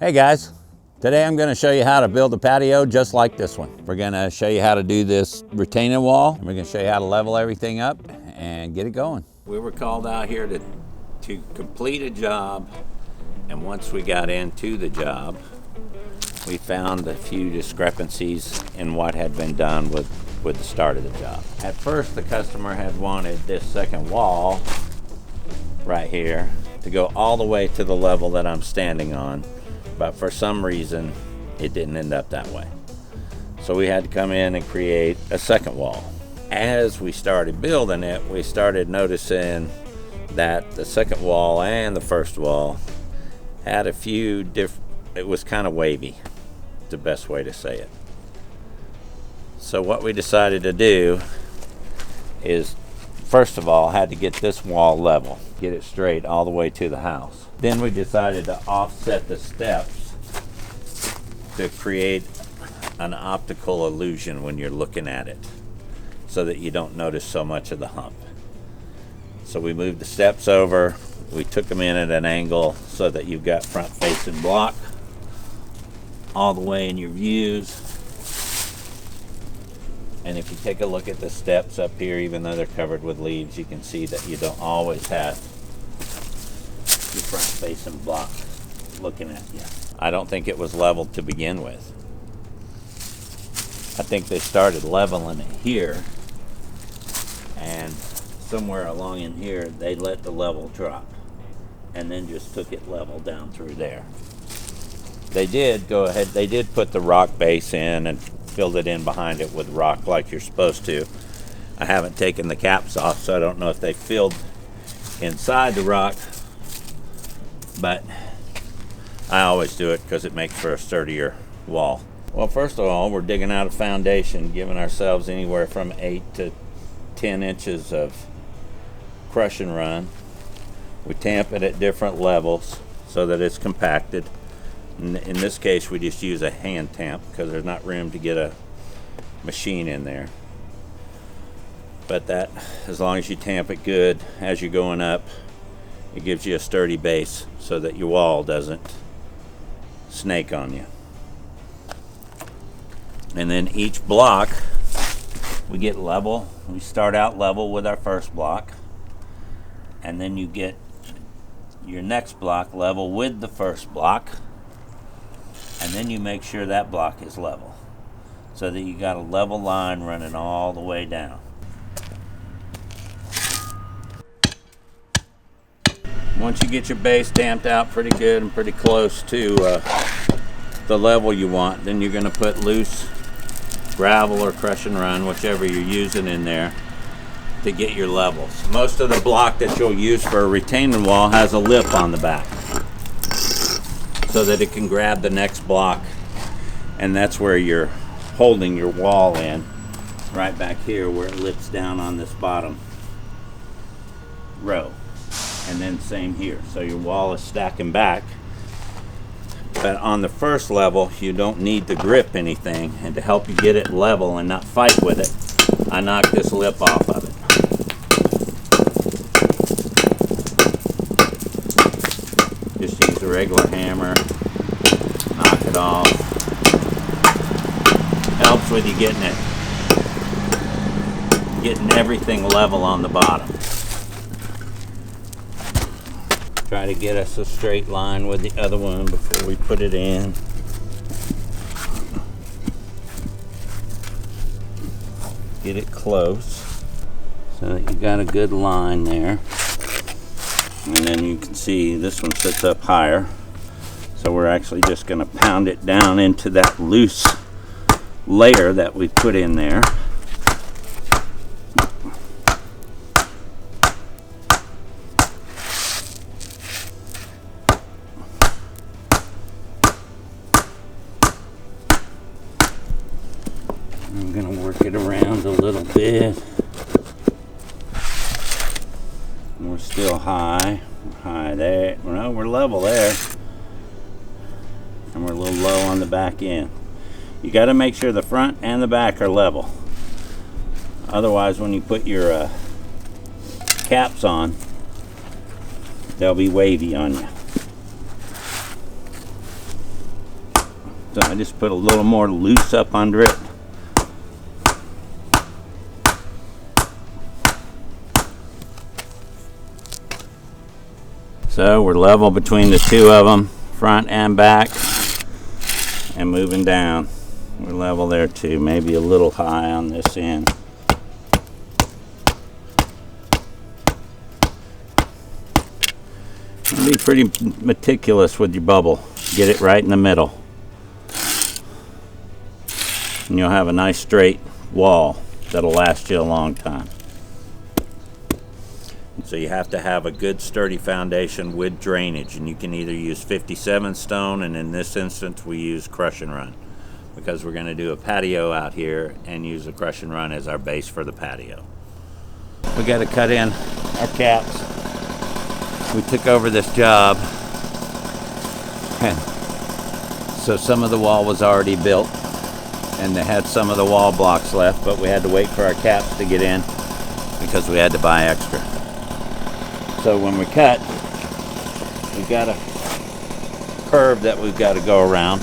Hey guys, today I'm going to show you how to build a patio just like this one. We're going to show you how to do this retaining wall, and we're going to show you how to level everything up and get it going. We were called out here to complete a job, and once we got into the job, we found a few discrepancies in what had been done with the start of the job. At first, the customer had wanted this second wall right here to go all the way to the level that I'm standing on, but for some reason it didn't end up that way. So we had to come in and create a second wall. As we started building it, we started noticing that the second wall and the first wall had a few it was kind of wavy, the best way to say it. So what we decided to do is, first of all, had to get this wall level, get it straight all the way to the house. Then we decided to offset the steps to create an optical illusion when you're looking at it, so that you don't notice so much of the hump. So we moved the steps over, we took them in at an angle so that you've got front facing block all the way in your views. And if you take a look at the steps up here, even though they're covered with leaves, you can see that you don't always have your front facing block looking at you. I don't think it was leveled to begin with. I think they started leveling it here, and somewhere along in here they let the level drop and then just took it level down through there. They did go ahead, they did put the rock base in and filled it in behind it with rock like you're supposed to. I haven't taken the caps off, so I don't know if they filled inside the rock, but I always do it because it makes for a sturdier wall. Well, first of all, we're digging out a foundation, giving ourselves anywhere from 8 to 10 inches of crush and run. We tamp it at different levels so that it's compacted. In this case, we just use a hand tamp because there's not room to get a machine in there. But that, as long as you tamp it good as you're going up, it gives you a sturdy base so that your wall doesn't snake on you. And then each block we get level. We start out level with our first block, and then you get your next block level with the first block, and then you make sure that block is level so that you got a level line running all the way down. Once you get your base tamped out pretty good and pretty close to the level you want, then you're going to put loose gravel or crush and run, whichever you're using in there, to get your levels. Most of the block that you'll use for a retaining wall has a lip on the back so that it can grab the next block, and that's where you're holding your wall in, right back here where it lips down on this bottom row. And then same here, so your wall is stacking back. But on the first level, you don't need to grip anything, and to help you get it level and not fight with it, I knock this lip off of it. Just use a regular hammer, knock it off. Helps with you getting everything level on the bottom. Try to get us a straight line with the other one before we put it in. Get it close so that you got a good line there. And then you can see this one sits up higher. So we're actually just going to pound it down into that loose layer that we put in there. I'm going to work it around a little bit. We're still high. We're high there. No, we're level there. And we're a little low on the back end. You got to make sure the front and the back are level. Otherwise, when you put your caps on, they'll be wavy on you. So I just put a little more loose up under it. So we're level between the two of them, front and back, and moving down. We're level there too, maybe a little high on this end. Be pretty meticulous with your bubble. Get it right in the middle. And you'll have a nice straight wall that'll last you a long time. So you have to have a good sturdy foundation with drainage, and you can either use 57 stone, and in this instance we use crush and run because we're going to do a patio out here and use the crush and run as our base for the patio. We got to cut in our caps. We took over this job, and so some of the wall was already built and they had some of the wall blocks left, but we had to wait for our caps to get in because we had to buy extra. So when we cut, we've got a curve that we've got to go around.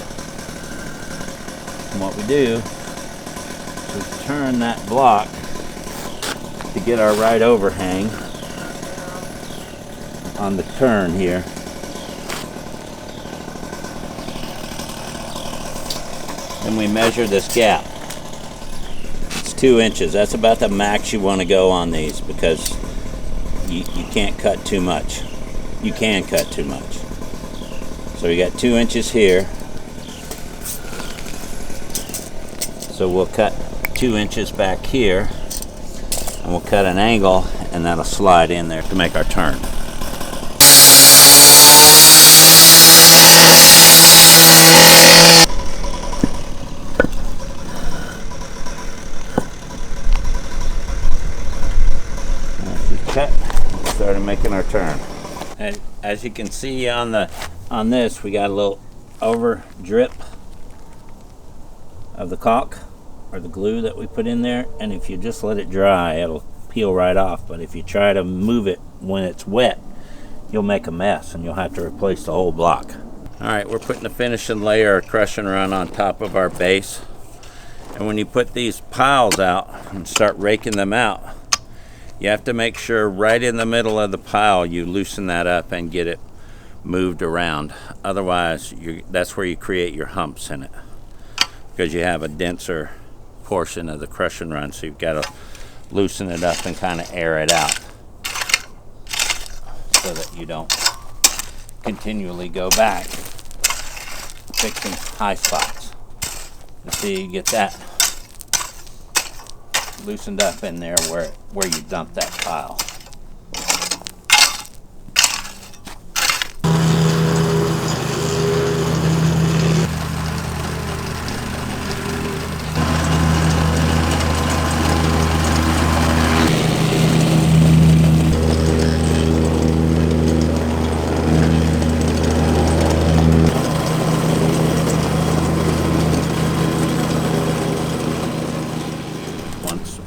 And what we do is turn that block to get our right overhang on the turn here. And we measure this gap. It's 2 inches. That's about the max you want to go on these because you can't cut too much. You can cut too much. So we got 2 inches here. So we'll cut 2 inches back here, and we'll cut an angle, and that'll slide in there to make our turn. Cut, started making our turn. And as you can see on this, we got a little over drip of the caulk or the glue that we put in there, and if you just let it dry, it'll peel right off. But if you try to move it when it's wet, you'll make a mess and you'll have to replace the whole block. All right, we're putting the finishing layer of crush and run on top of our base, and when you put these piles out and start raking them out, you have to make sure right in the middle of the pile you loosen that up and get it moved around. Otherwise, that's where you create your humps in it because you have a denser portion of the crush and run. So you've got to loosen it up and kind of air it out so that you don't continually go back fixing high spots. You see, you get that loosened up in there where you dump that pile.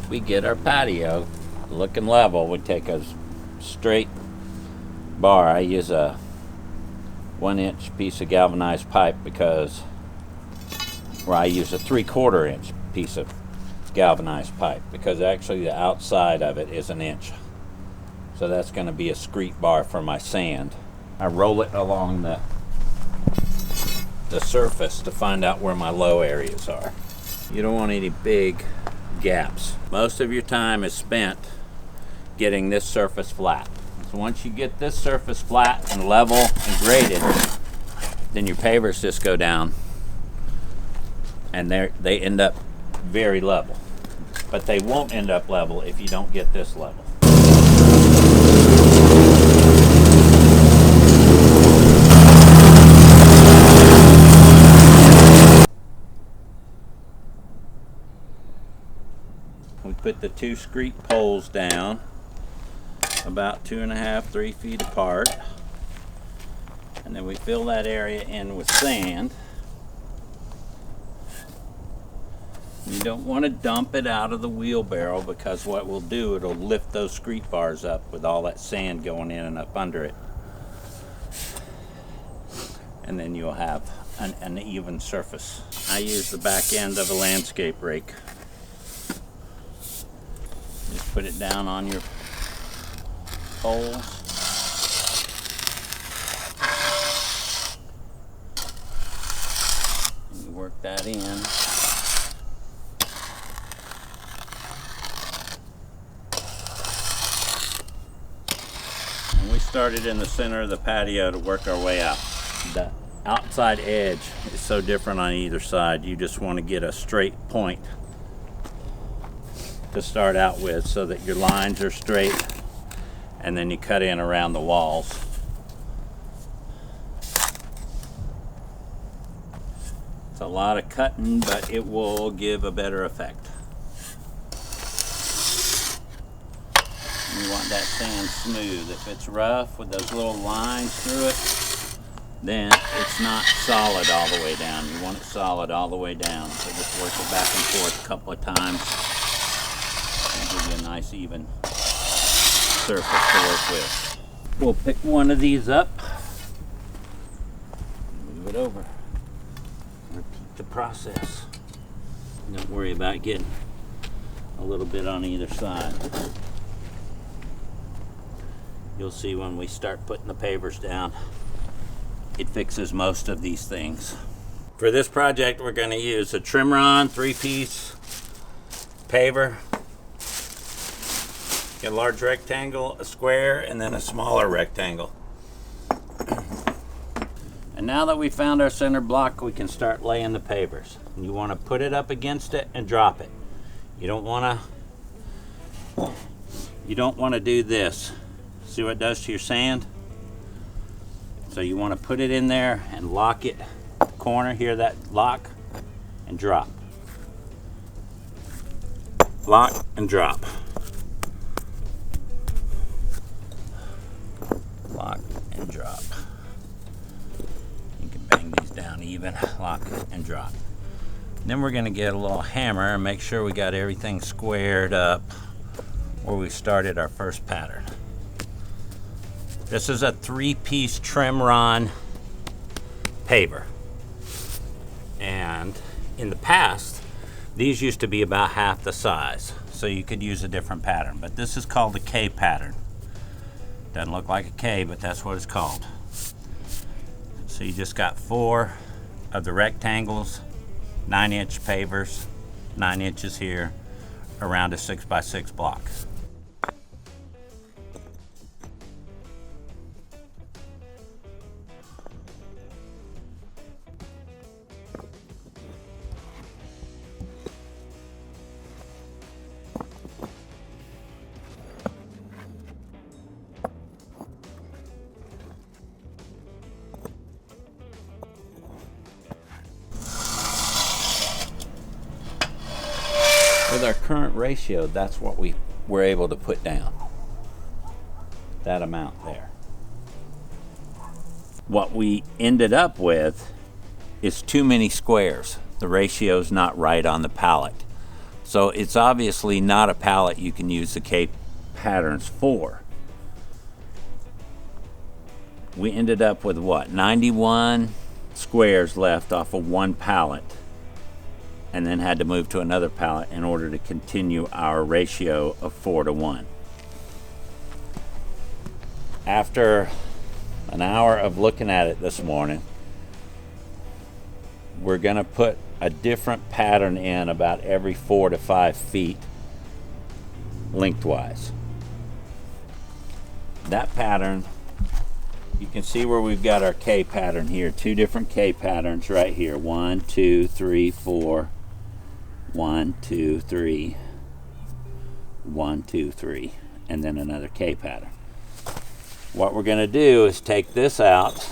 We get our patio looking level, we take a straight bar. I use a 1-inch piece of galvanized pipe I use a 3/4 inch piece of galvanized pipe because actually the outside of it is 1 inch. So that's going to be a screed bar for my sand. I roll it along the surface to find out where my low areas are. You don't want any big gaps. Most of your time is spent getting this surface flat. So once you get this surface flat and level and graded, then your pavers just go down and they end up very level. But they won't end up level if you don't get this level. We put the 2 screed poles down about 2.5 to 3 feet apart, and then we fill that area in with sand. You don't want to dump it out of the wheelbarrow because what we'll do, it'll lift those screed bars up with all that sand going in and up under it, and then you'll have an even surface. I use the back end of a landscape rake. Just put it down on your poles. And you work that in. And we started in the center of the patio to work our way out. The outside edge is so different on either side. You just want to get a straight point to start out with so that your lines are straight, and then you cut in around the walls. It's a lot of cutting, but it will give a better effect. You want that sand smooth. If it's rough with those little lines through it, then it's not solid all the way down. You want it solid all the way down. So just work it back and forth a couple of times and give you a nice even surface to work with. We'll pick one of these up, move it over, repeat the process. Don't worry about getting a little bit on either side. You'll see when we start putting the pavers down, it fixes most of these things. For this project, we're going to use a Tremron 3-piece paver. Get a large rectangle, a square, and then a smaller rectangle. And now that we found our center block, we can start laying the pavers. And you want to put it up against it and drop it. You don't want to do this. See what it does to your sand? So you want to put it in there and lock it, corner, hear that lock, and drop. Lock and drop. Lock and drop. You can bang these down even, lock and drop. Then we're going to get a little hammer and make sure we got everything squared up where we started our first pattern. This is a 3-piece Tremron paver. And in the past, these used to be about half the size, so you could use a different pattern. But this is called the K pattern. Doesn't look like a K, but that's what it's called. So you just got 4 of the rectangles, 9-inch pavers, 9 inches here, around a 6x6 block. With our current ratio, that's what we were able to put down. That amount there. What we ended up with is too many squares. The ratio's not right on the pallet. So it's obviously not a pallet you can use the K patterns for. We ended up with what? 91 squares left off of one pallet, and then had to move to another pallet in order to continue our ratio of 4:1. After an hour of looking at it this morning, we're going to put a different pattern in about every 4 to 5 feet lengthwise. That pattern, you can see where we've got our K pattern here. 2 different K patterns right here. 1, 2, 3, 4. 1, 2, 3, 1, 2, 3, and then another K pattern. What we're going to do is take this out,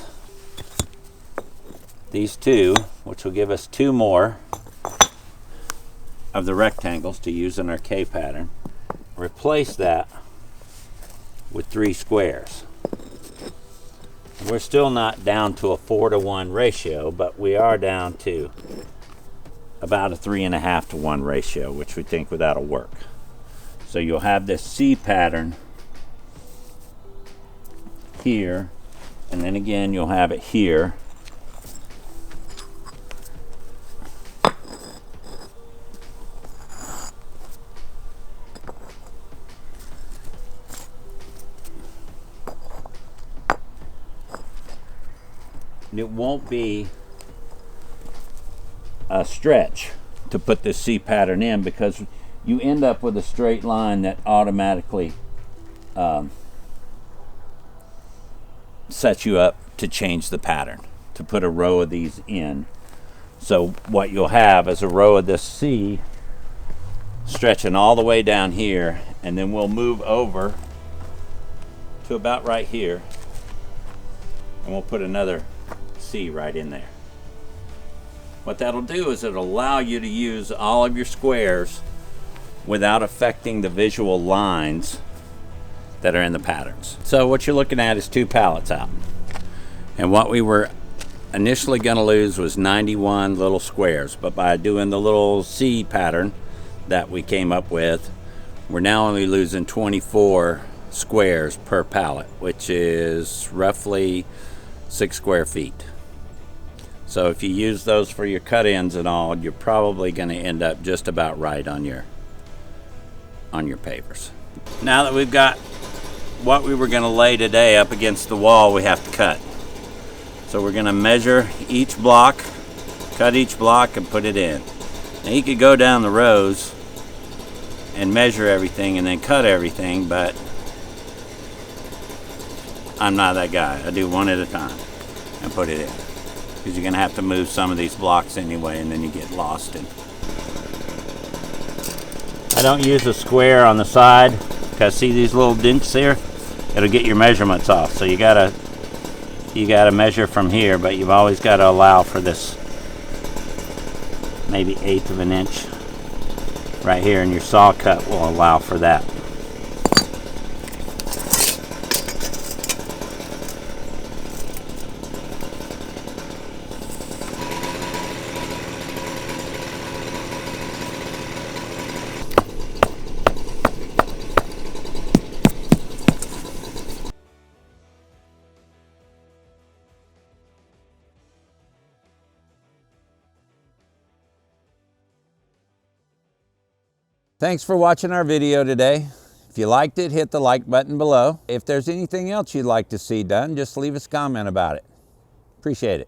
these 2, which will give us 2 more of the rectangles to use in our K pattern, replace that with 3 squares. We're still not down to a 4:1 ratio, but we are down to about a 3.5 to 1 ratio, which we think that'll work. So you'll have this C pattern here, and then again you'll have it here, it won't be a stretch to put this C pattern in, because you end up with a straight line that automatically sets you up to change the pattern, to put a row of these in. So what you'll have is a row of this C stretching all the way down here, and then we'll move over to about right here, and we'll put another C right in there. What that'll do is it'll allow you to use all of your squares without affecting the visual lines that are in the patterns. So what you're looking at is 2 pallets out. And what we were initially going to lose was 91 little squares, but by doing the little C pattern that we came up with, we're now only losing 24 squares per pallet, which is roughly 6 square feet. So if you use those for your cut-ins and all, you're probably going to end up just about right on your pavers. Now that we've got what we were going to lay today up against the wall, we have to cut. So we're going to measure each block, cut each block, and put it in. Now you could go down the rows and measure everything and then cut everything, but I'm not that guy. I do one at a time and put it in, because you're going to have to move some of these blocks anyway, and then you get lost in. I don't use a square on the side, because see these little dents there? It'll get your measurements off. So you gotta measure from here, but you've always got to allow for this maybe 1/8 of an inch right here, and your saw cut will allow for that. Thanks for watching our video today. If you liked it, hit the like button below. If there's anything else you'd like to see done, just leave us a comment about it. Appreciate it.